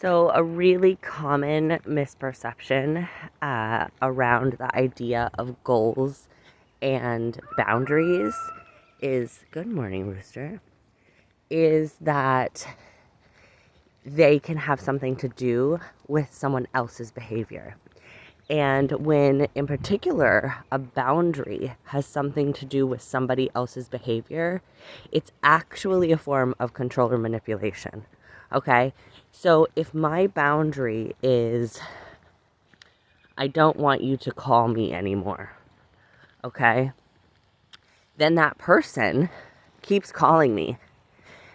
So, a really common misperception around the idea of goals and boundaries is good morning, Rooster, is that they can have something to do with someone else's behavior. And when, in particular, a boundary has something to do with somebody else's behavior, it's actually a form of control or manipulation. Okay? So if my boundary is, I don't want you to call me anymore, okay? Then that person keeps calling me,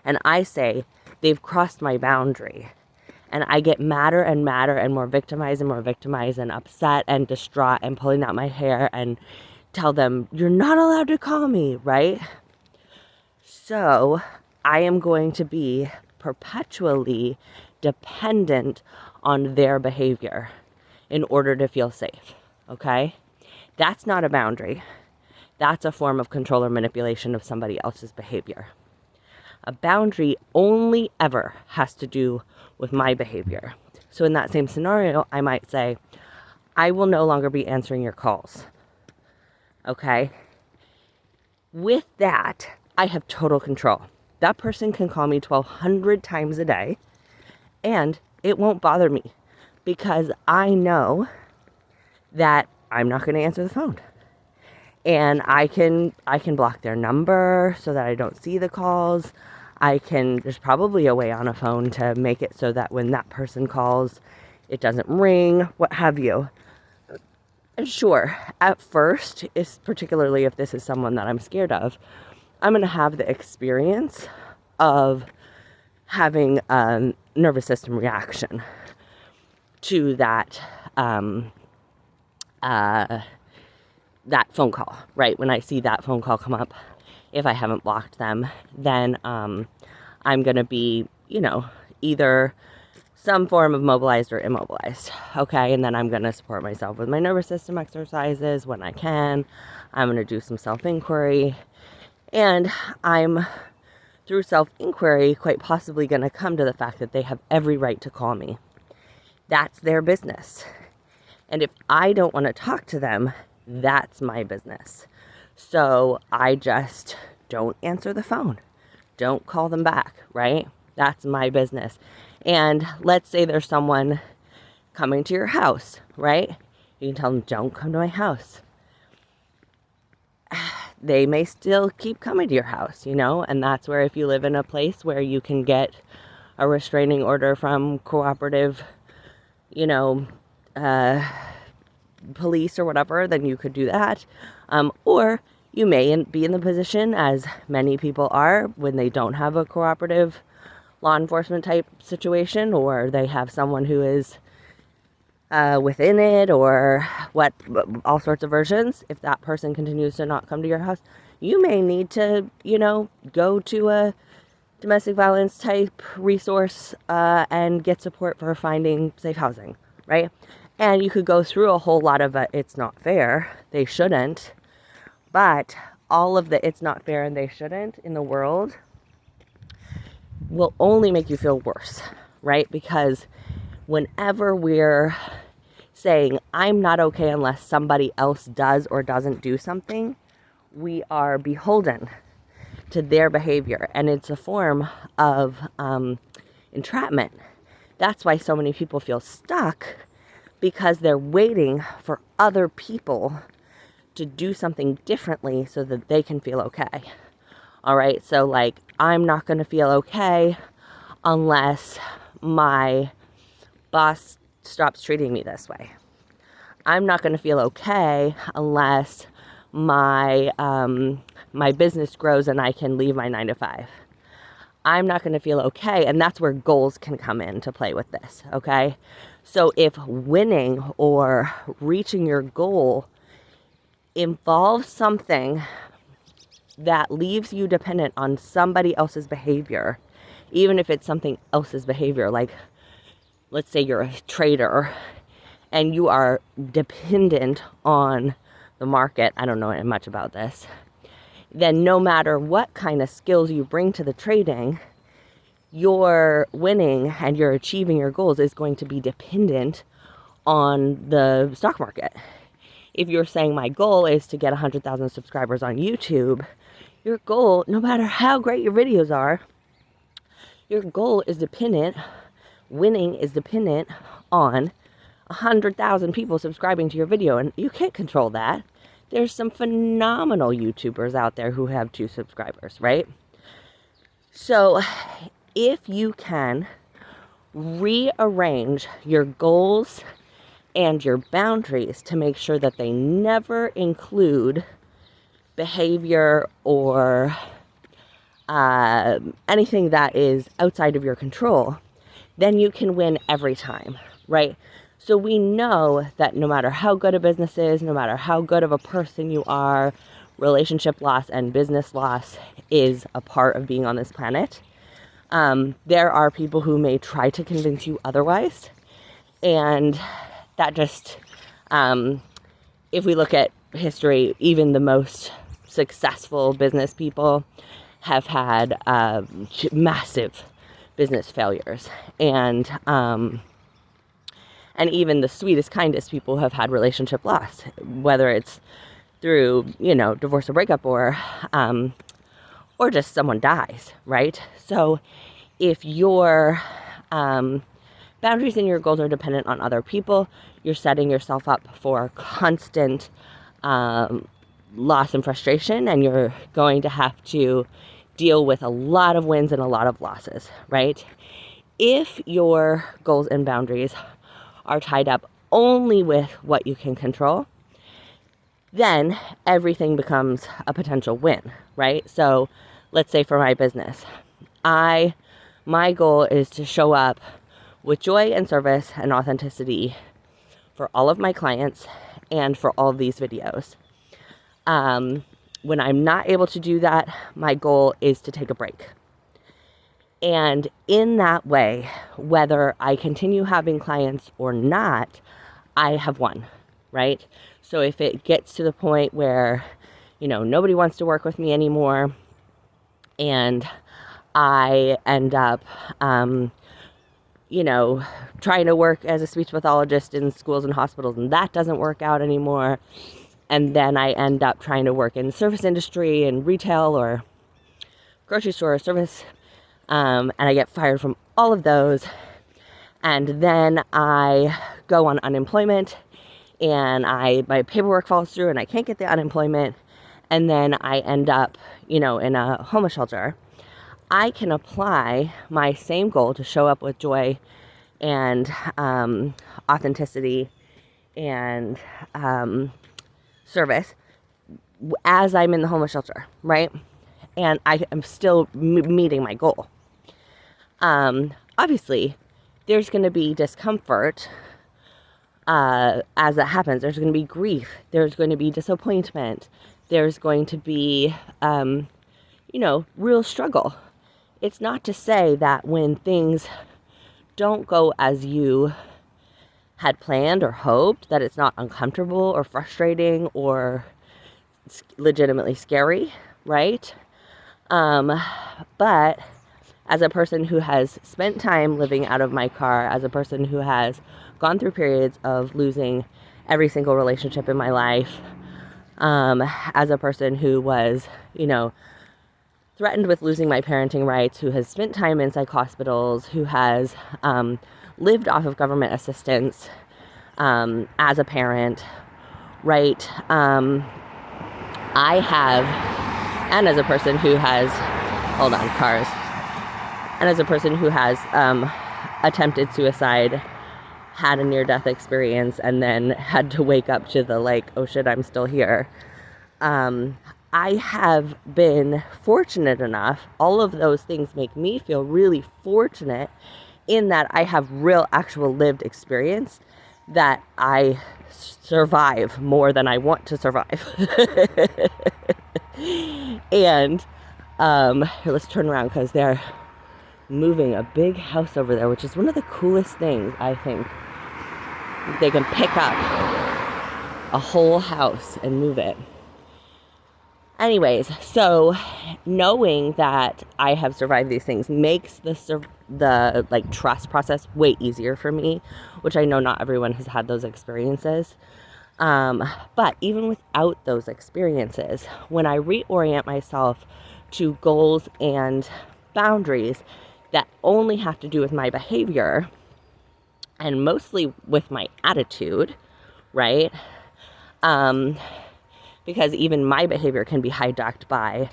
and I say, they've crossed my boundary. And I get madder and madder and more victimized and upset and distraught and pulling out my hair and tell them, you're not allowed to call me, right? So I am going to be perpetually dependent on their behavior in order to feel safe, okay? That's not a boundary. That's a form of control or manipulation of somebody else's behavior. A boundary only ever has to do with my behavior. So in that same scenario, I might say, I will no longer be answering your calls. Okay? With that, I have total control. That person can call me 1,200 times a day, and it won't bother me because I know that I'm not going to answer the phone. And I can block their number so that I don't see the calls. There's probably a way on a phone to make it so that when that person calls, it doesn't ring, what have you. And sure, at first, particularly if this is someone that I'm scared of, I'm going to have the experience of having a nervous system reaction to that phone call, right? When I see that phone call come up, if I haven't blocked them, then I'm going to be, either some form of mobilized or immobilized, okay? And then I'm going to support myself with my nervous system exercises when I can. I'm going to do some self-inquiry. And I'm, through self-inquiry, quite possibly going to come to the fact that they have every right to call me. That's their business. And if I don't want to talk to them, that's my business. So I just don't answer the phone. Don't call them back, right? That's my business. And let's say there's someone coming to your house, right? You can tell them, don't come to my house. They may still keep coming to your house, and that's where if you live in a place where you can get a restraining order from cooperative, police or whatever, then you could do that. Or you may be in the position, as many people are, when they don't have a cooperative law enforcement type situation, or they have someone who is within it, or all sorts of versions. If that person continues to not come to your house, you may need to, go to a domestic violence type resource and get support for finding safe housing, right? And you could go through a whole lot of it's not fair, they shouldn't, but all of the it's not fair and they shouldn't in the world will only make you feel worse, right? Because whenever we're saying, I'm not okay unless somebody else does or doesn't do something, we are beholden to their behavior. And it's a form of entrapment. That's why so many people feel stuck, because they're waiting for other people to do something differently so that they can feel okay. All right, so I'm not going to feel okay unless my boss stops treating me this way. I'm not going to feel okay unless my business grows and I can leave my 9-to-5. I'm not going to feel okay, and that's where goals can come in to play with this, okay? So if winning or reaching your goal involves something that leaves you dependent on somebody else's behavior, even if it's something else's behavior, like let's say you're a trader and you are dependent on the market, I don't know much about this, then no matter what kind of skills you bring to the trading, your winning and your achieving your goals is going to be dependent on the stock market. If you're saying my goal is to get 100,000 subscribers on YouTube, your goal, no matter how great your videos are, your goal is dependent, winning is dependent on 100,000 people subscribing to your video, and you can't control that. There's some phenomenal YouTubers out there who have 2 subscribers, right? So if you can rearrange your goals and your boundaries to make sure that they never include behavior or anything that is outside of your control, then you can win every time, right? So we know that no matter how good a business is, no matter how good of a person you are, relationship loss and business loss is a part of being on this planet. There are people who may try to convince you otherwise. And that just, if we look at history, even the most successful business people have had massive business failures. And even the sweetest, kindest people have had relationship loss, whether it's through, divorce or breakup or just someone dies, right? So if your boundaries and your goals are dependent on other people, you're setting yourself up for constant loss and frustration, and you're going to have to deal with a lot of wins and a lot of losses, right? If your goals and boundaries are tied up only with what you can control, then everything becomes a potential win, right? So let's say for my business, my goal is to show up with joy and service and authenticity for all of my clients and for all of these videos. When I'm not able to do that, my goal is to take a break. And in that way, whether I continue having clients or not, I have won, right? So if it gets to the point where, nobody wants to work with me anymore, and I end up, trying to work as a speech pathologist in schools and hospitals, and that doesn't work out anymore, and then I end up trying to work in the service industry and retail or grocery store service, and I get fired from all of those, and then I go on unemployment, and my paperwork falls through, and I can't get the unemployment, and then I end up, in a homeless shelter. I can apply my same goal to show up with joy and authenticity and service as I'm in the homeless shelter, right? And I am still meeting my goal. Obviously, there's going to be discomfort as that happens. There's going to be grief. There's going to be disappointment. There's going to be, real struggle. It's not to say that when things don't go as you had planned or hoped, that it's not uncomfortable or frustrating or legitimately scary, right? But as a person who has spent time living out of my car, as a person who has gone through periods of losing every single relationship in my life, as a person who was, threatened with losing my parenting rights, who has spent time in psych hospitals, who has lived off of government assistance as a parent, right? I have, and as a person who has, and as a person who has attempted suicide, had a near-death experience, and then had to wake up to the oh shit, I'm still here. I have been fortunate enough. All of those things make me feel really fortunate in that I have real, actual lived experience that I survive more than I want to survive. And here, let's turn around because they're moving a big house over there, which is one of the coolest things, I think. They can pick up a whole house and move it. Anyways, so knowing that I have survived these things makes the like trust process way easier for me, which I know not everyone has had those experiences. But even without those experiences, when I reorient myself to goals and boundaries that only have to do with my behavior and mostly with my attitude, right? Because even my behavior can be hijacked by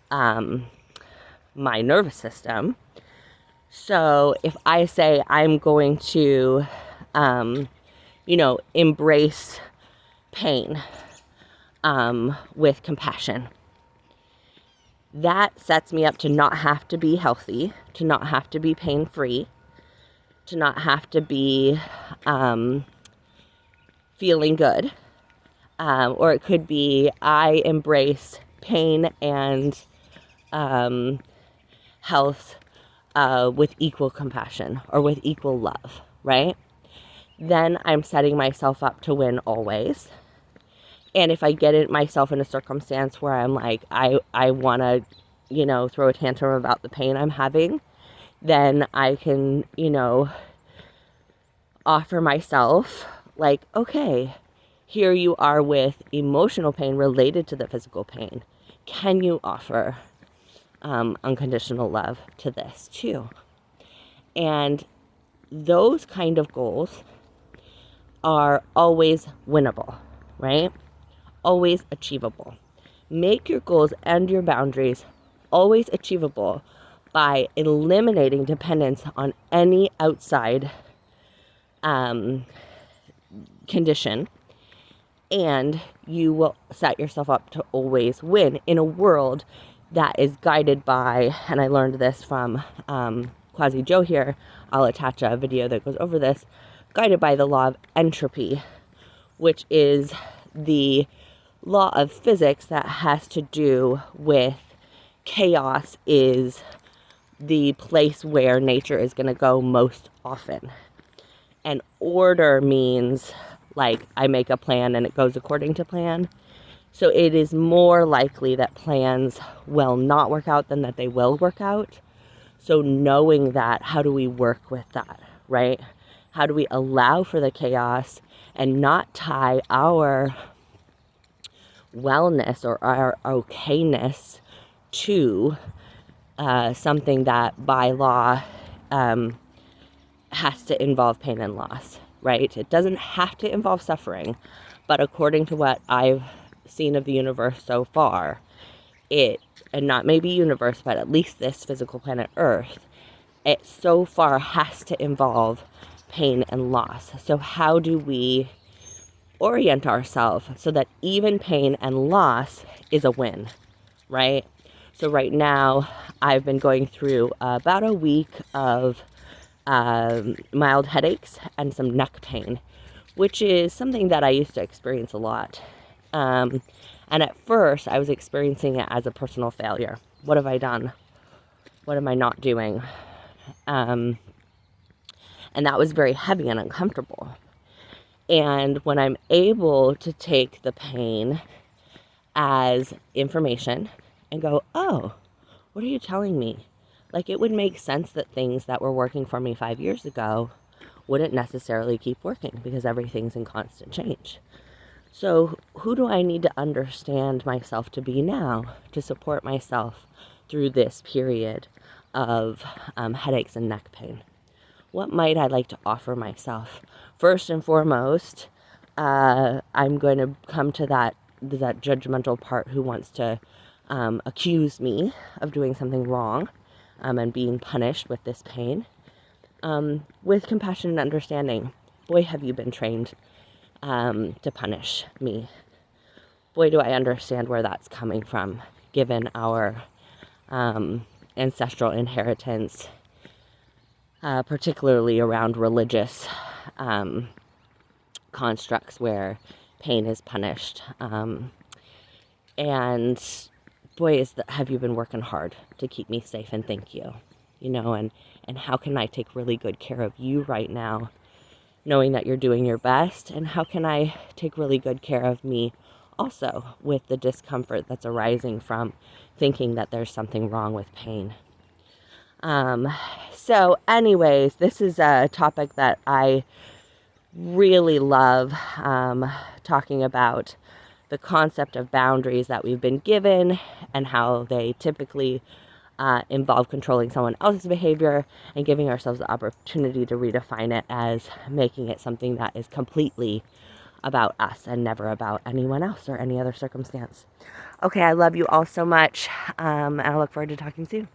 my nervous system. So if I say I'm going to, embrace pain with compassion, that sets me up to not have to be healthy, to not have to be pain-free, to not have to be feeling good. Or it could be I embrace pain and health with equal compassion or with equal love, right? Then I'm setting myself up to win always. And if I get myself in a circumstance where I'm like, I want to, throw a tantrum about the pain I'm having, then I can, offer myself like, okay, here you are with emotional pain related to the physical pain. Can you offer unconditional love to this too? And those kind of goals are always winnable, right? Always achievable. Make your goals and your boundaries always achievable by eliminating dependence on any outside condition, and you will set yourself up to always win in a world that is guided by, and I learned this from Quasi Joe here, I'll attach a video that goes over this, guided by the law of entropy, which is the law of physics that has to do with chaos is the place where nature is going to go most often. And order means like I make a plan and it goes according to plan. So it is more likely that plans will not work out than that they will work out. So knowing that, how do we work with that, right? How do we allow for the chaos and not tie our wellness or our okayness to something that by law has to involve pain and loss, right? It doesn't have to involve suffering, but according to what I've seen of the universe so far, and not maybe universe, but at least this physical planet Earth, it so far has to involve pain and loss. So how do we orient ourselves so that even pain and loss is a win, right? So right now, I've been going through about a week of mild headaches and some neck pain, which is something that I used to experience a lot. And at first, I was experiencing it as a personal failure. What have I done? What am I not doing? And that was very heavy and uncomfortable. And when I'm able to take the pain as information and go, oh, what are you telling me? Like, it would make sense that things that were working for me 5 years ago wouldn't necessarily keep working because everything's in constant change. So who do I need to understand myself to be now to support myself through this period of headaches and neck pain? What might I like to offer myself? First and foremost, I'm going to come to that judgmental part who wants to accuse me of doing something wrong and being punished with this pain. With compassion and understanding, boy, have you been trained to punish me. Boy, do I understand where that's coming from, given our ancestral inheritance, particularly around religious constructs where pain is punished. And boy, have you been working hard to keep me safe, and thank you. And how can I take really good care of you right now, knowing that you're doing your best? And how can I take really good care of me also with the discomfort that's arising from thinking that there's something wrong with pain. So anyways, this is a topic that I really love, talking about the concept of boundaries that we've been given and how they typically involve controlling someone else's behavior, and giving ourselves the opportunity to redefine it as making it something that is completely about us and never about anyone else or any other circumstance. Okay, I love you all so much, and I look forward to talking soon.